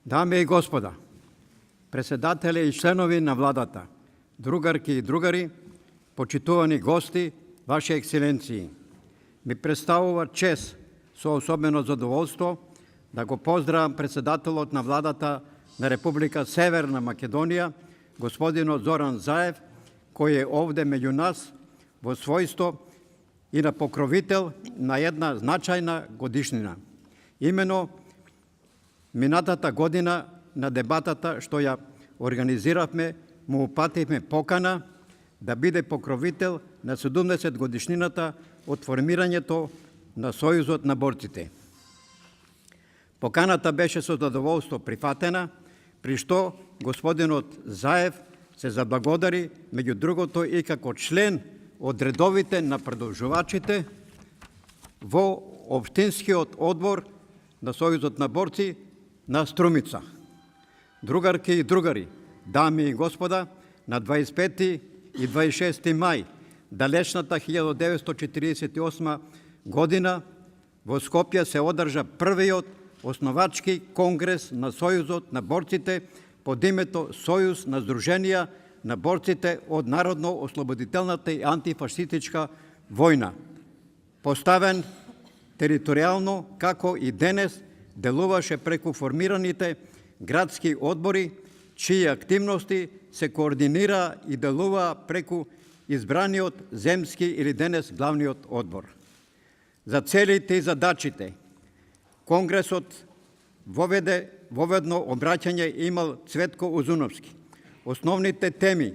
Дами и господа, председатели и членови на владата, другарки и другари, почитувани гости, Ваши ексцеленции, ми представува чест со особено задоволство да го поздравам председателот на владата на Република Северна Македонија, господинот Зоран Заев, кој е овде меѓу нас во својство и на покровител на една значајна годишнина. Имено минатата година на дебатата што ја организиравме, му упативме покана да биде покровител на 70 годишнината од формирањето на Сојузот на борците. Поканата беше со задоволство прифатена, при што господинот Заев се заблагодари, меѓу другото и како член од редовите на продолжувачите во Општинскиот одбор на Сојузот на борци на Струмица. Другарки и другари, дами и господа, на 25 и 26 мај далечната 1948 година во Скопје се одржа првиот основачки конгрес на Сојузот на борците под името Сојуз на здруженија на борците од Народно-ослободителната и антифашистичка војна, поставен територијално како и денес делуваше преку формираните градски одбори, чии активности се координира и делува преку избраниот земски или денес главниот одбор. За целите и задачите Конгресот воведно обраќање имал Цветко Узуновски. Основните теми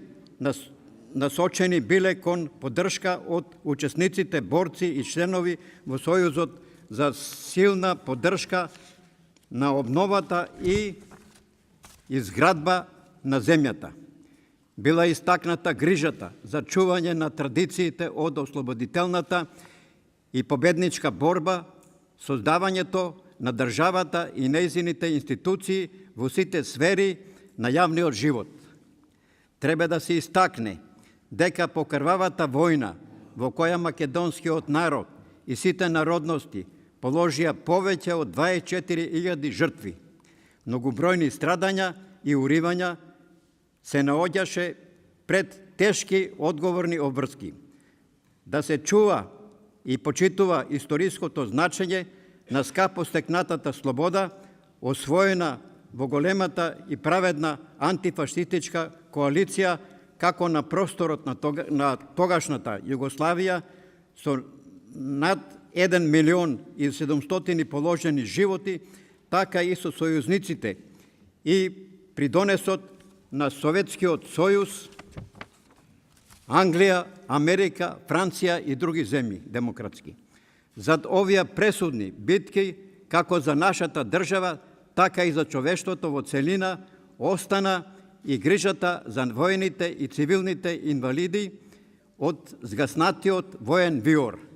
насочени биле кон поддршка од учесниците, борци и членови во Сојузот за силна поддршка на обновата и изградба на земјата. Била истакната грижата за чување на традициите од ослободителната и победничка борба, создавањето на државата и нејзините институции во сите сфери на јавниот живот. Треба да се истакне дека по крвавата војна во која македонскиот народ и сите народности положија повеќе од 24.000 жртви, многобројни страдања и уривања, се наоѓаше пред тешки одговорни обврски. Да се чува и почитува историското значење на скапо стекнатата слобода, освоена во големата и праведна антифашистичка коалиција, како на просторот на тогашната Југославија, со над 1.700.000 положени животи, така и со сојузниците и придонесот на Советскиот сојуз, Англија, Америка, Франција и други земји демократски. Зад овие пресудни битки, како за нашата држава, така и за човештвото во целина, остана и грижата за војните и цивилните инвалиди од згаснатиот воен виор.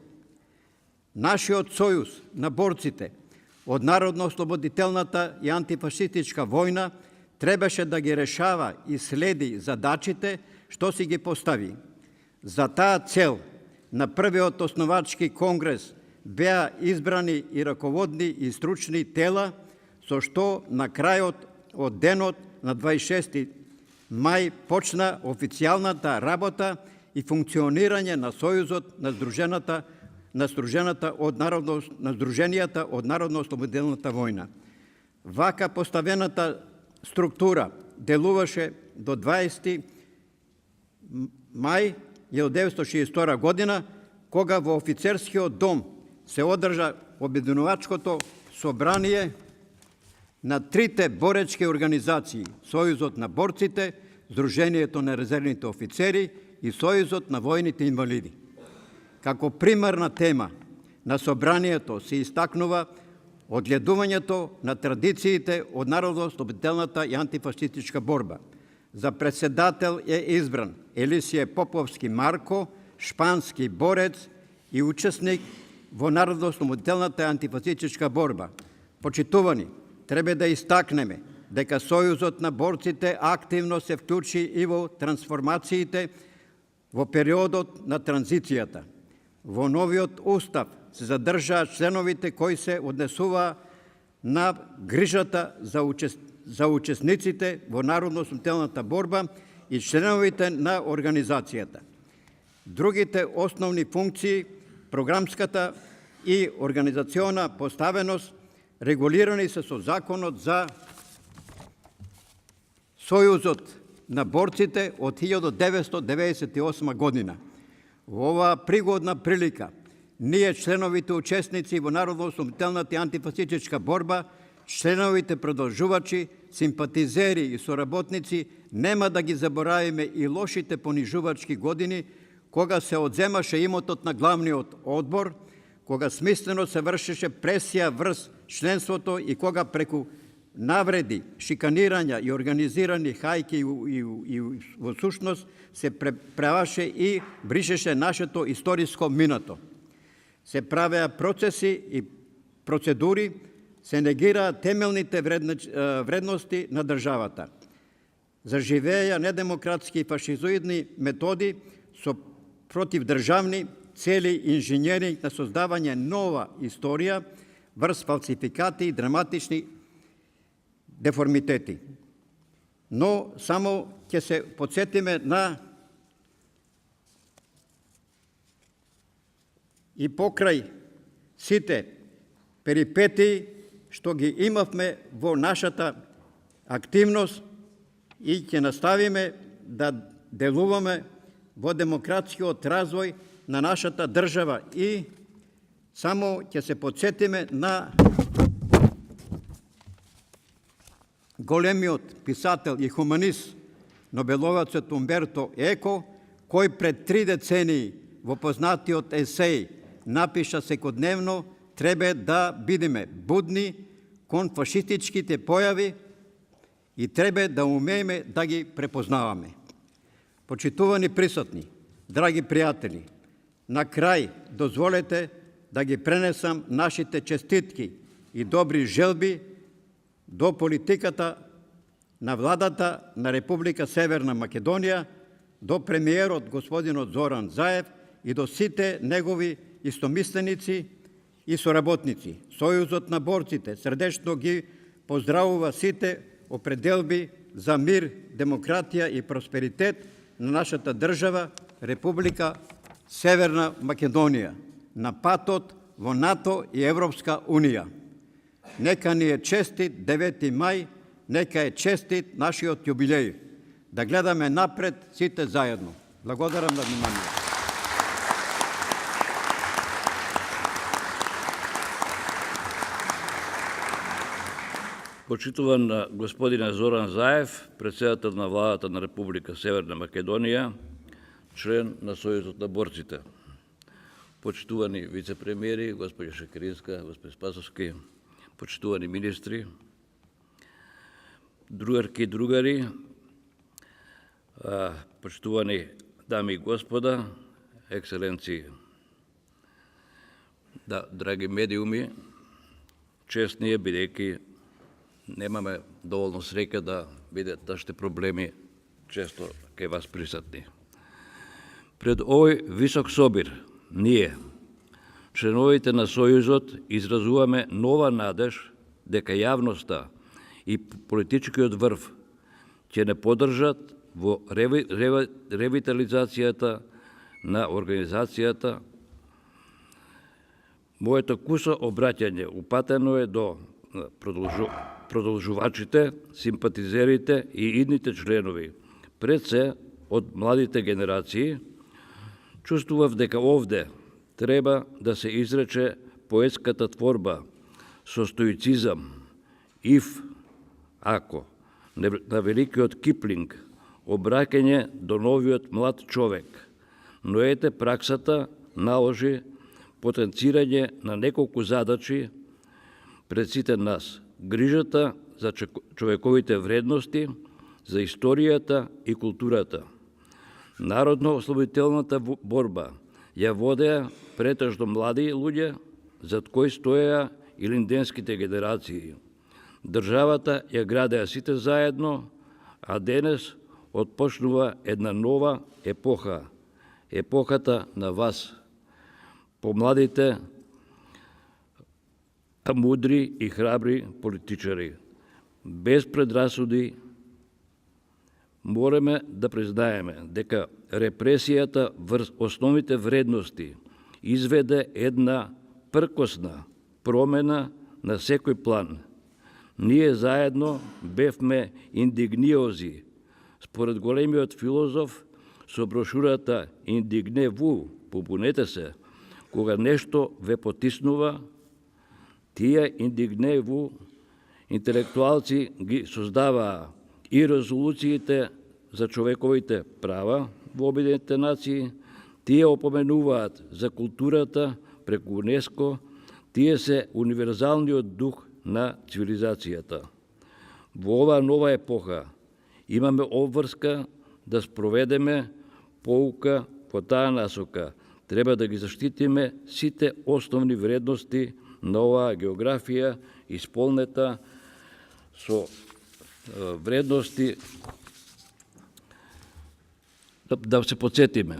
Нашиот сојуз на борците од Народно-ослободителната и антифашистичка војна требаше да ги решава и следи задачите што си ги постави. За таа цел на првиот основачки конгрес беа избрани и раководни и стручни тела, со што на крајот од денот на 26 мај почна официјалната работа и функционирање на Сојузот на Сдруженијата од Народно-ослободителната војна. Вака поставената структура делуваше до 20 мај 1962 година, кога во офицерскиот дом се одржа обединувачкото собрание на трите боречки организации: Сојузот на борците, Сдруженијето на резервните офицери и Сојузот на војните инвалиди. Како примерна тема на собранието се истакнува одгледувањето на традициите од Народно-ослободителната и антифашистичка борба. За председател е избран Елисије Поповски Марко, шпански борец и учесник во Народно-ослободителната и антифашистичка борба. Почитувани, треба да истакнеме дека Сојузот на борците активно се вклучи и во трансформациите во периодот на транзицијата. Во новиот устав се задржаа членовите кои се однесуваа на грижата за учесниците во народно-освободителната борба и членовите на организацијата. Другите основни функции, програмската и организациона поставеност, регулирани се со Законот за Сојузот на борците од 1998 година. Во оваа пригодна прилика, ние, членовите учесници во народно-освободителната и антифасистичка борба, членовите продолжувачи, симпатизери и соработници, нема да ги заборавиме и лошите понижувачки години, кога се одземаше имотот на главниот одбор, кога смислено се вршеше пресија врз членството и кога преку навреди, шиканирања и организирани хајки и во сушност се преправаше и бришеше нашето историско минато. Се правеа процеси и процедури, се негираат темелните вредности на државата. Заживеја недемократски и фашизоидни методи со противдржавни цели инженеринг на создавање нова историја врз фалсификати и драматични деформитети. Но само ќе се подсетиме на и покрај сите перипетии што ги имавме во нашата активност и ќе наставиме да делуваме во демократскиот развој на нашата држава и само ќе се подсетиме на големиот писател и хуманист Нобеловецот Умберто Еко, кој пред 3 децении во познатиот есеј напиша секојдневно треба да бидеме будни кон фашистичките појави и треба да умееме да ги препознаваме. Почитувани присутни, драги пријатели, на крај дозволете да ги пренесам нашите честитки и добри желби до политиката на владата на Република Северна Македонија, до премиерот господинот Зоран Заев и до сите негови истомисленици и соработници. Сојузот на борците срдечно ги поздравува сите определби за мир, демократија и просперитет на нашата држава, Република Северна Македонија, на патот во НАТО и Европска Унија. Нека ни е честит 9 мај, нека е честит нашиот јубилеј. Да гледаме напред сите заедно. Благодарам на вниманието. Почитуван господина Зоран Заев, председател на владата на Република Северна Македонија, член на Сојузот на борците. Почитувани вице-премиери, госпоѓа Шекеринска, господин Спасовски, почитувани министри, другарки и другари, почитувани дами и господа, екселенции, драги медиуми, чест ние, бидејќи немаме доволно среќа да бидат нашите проблеми често кај вас присутни. Пред овој висок собир, ние, членовите на Сојузот, изразуваме нова надеж дека јавноста и политичкиот врв ќе не поддржат во ревитализацијата на организацијата. Моето кусо обраќање упатено е до продолжувачите, симпатизерите и идните членови, пред се од младите генерации. Чувствував дека овде треба да се изрече поетската творба со стоицизам, ив, ако, на великиот Киплинг, обраќање до новиот млад човек, но ете праксата наложи потенцирање на неколку задачи пред сите нас. Грижата за човековите вредности, за историјата и културата. Народно-ослободителната борба ја водеа претежно млади луѓе, зад кои стоеа и линденските генерации. Државата ја градеа сите заедно, а денес отпочнува една нова епоха, епохата на вас, помладите, мудри и храбри политичари. без предрасуди, мораме да признаеме дека репресијата врз основните вредности изведе една пркосна промена на секој план. Ние заедно бевме индигниози. Според големиот филозоф со брошурата «Индигневу», побунете се, кога нешто ве потиснува, тие индигневу интелектуалци ги создаваа и резолуциите за човековите права во Обединетите нации, тие опоменуваат за културата преку УНЕСКО, тие се универзалниот дух на цивилизацијата. Во оваа нова епоха имаме обврска да спроведеме поука во таа насока. Треба да ги заштитиме сите основни вредности на оваа географија, исполнета со вредности. Да се подсетиме.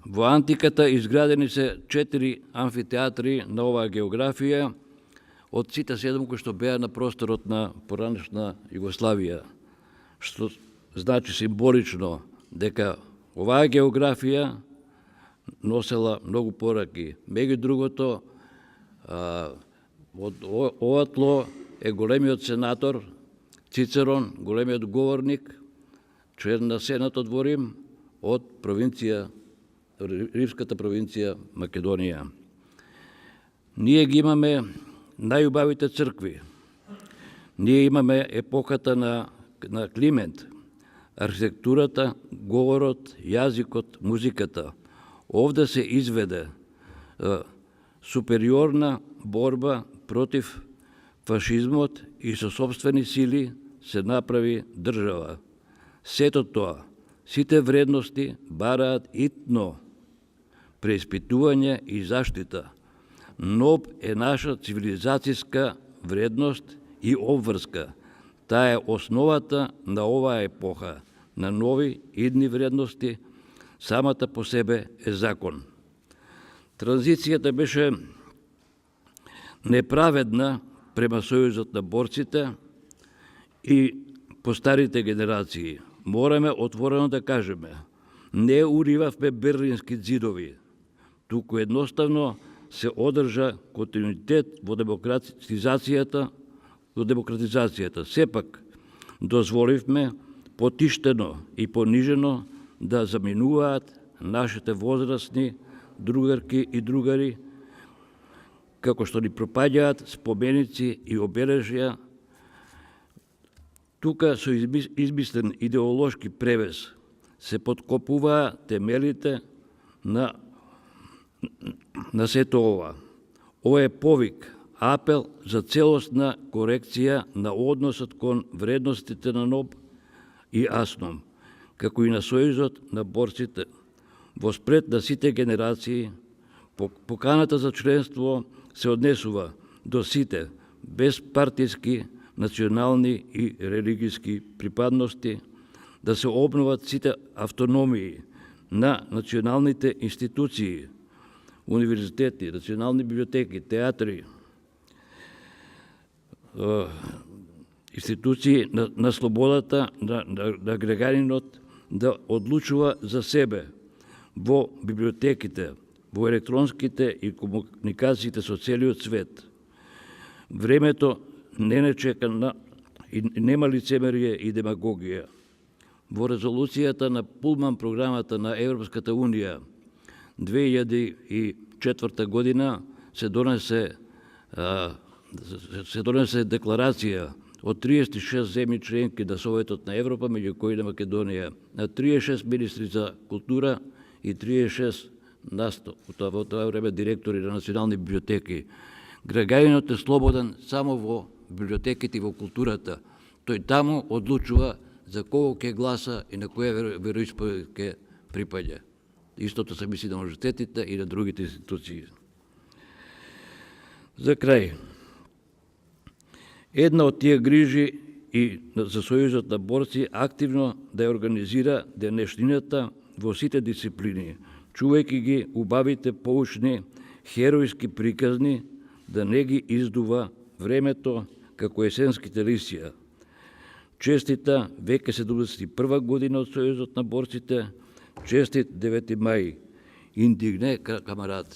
Во антиката изградени се 4 амфитеатри на оваа географија од сите 7 кои што беа на просторот на поранешна Југославија, што значи символично дека оваа географија носела многу пораки. Меѓу другото, од ова тло е големиот сенатор Цицерон, големиот говорник, член на Сенатот во Рим, од римската провинција Македонија. Ние ги имаме најубавите цркви. Ние имаме епохата на Климент, архитектурата, говорот, јазикот, музиката. Овде се изведе супериорна борба против фашизмот и со собствени сили се направи држава. Сето тоа, сите вредности бараат итно преиспитување и заштита. НОБ е наша цивилизацијска вредност и обврска. Таа е основата на оваа епоха, на нови идни вредности, самата по себе е закон. Транзицијата беше неправедна према Сојузот на борците и по старите генерации. Мораме отворено да кажеме, не уривавме берлински ѕидови, туку едноставно се одржа континуитет во демократизацијата. Сепак дозволивме потиштено и понижено да заминуваат нашите возрастни другарки и другари, како што ни пропаѓаат споменици и обележја. Тука со измислен идеолошки превес се подкопуваа темелите на сето ова. Ова е повик, апел за целосна корекција на односот кон вредностите на НОБ и АСНОМ, како и на Сојузот на борците. Во спред на сите генерации, поканата за членство се однесува до сите, без партиски, национални и религиски припадности, да се обноват сите автономии на националните институции, универзитети, национални библиотеки, театри, институции на слободата на граѓанинот да одлучува за себе во библиотеките, во електронските и комуникациите со целиот свет. Времето не чека и нема лицемерие и демагогија. Во резолуцијата на Пулман програмата на Европската Унија 2004 година се донесе декларација од 36 земји членки на Советот на Европа, меѓу кои на Македонија, на 36 министри за култура и 36 во тоа време директори на национални библиотеки. Граѓанинот е слободен само во библиотеките и во културата. Тој таму одлучува за кого ќе гласа и на која вероисповед ќе припаѓа. Истото се мисли на универзитетите и на другите институции. За крај, една од тие грижи и за Сојузот на борци активно да ја организира денешнината во сите дисциплини, чувајќи ги убавите поучни херојски приказни, да не ги издува времето како есенските лисија. честита веќе 71 година од Сојузот на борците, честит 9 мај. Индигне, камарат.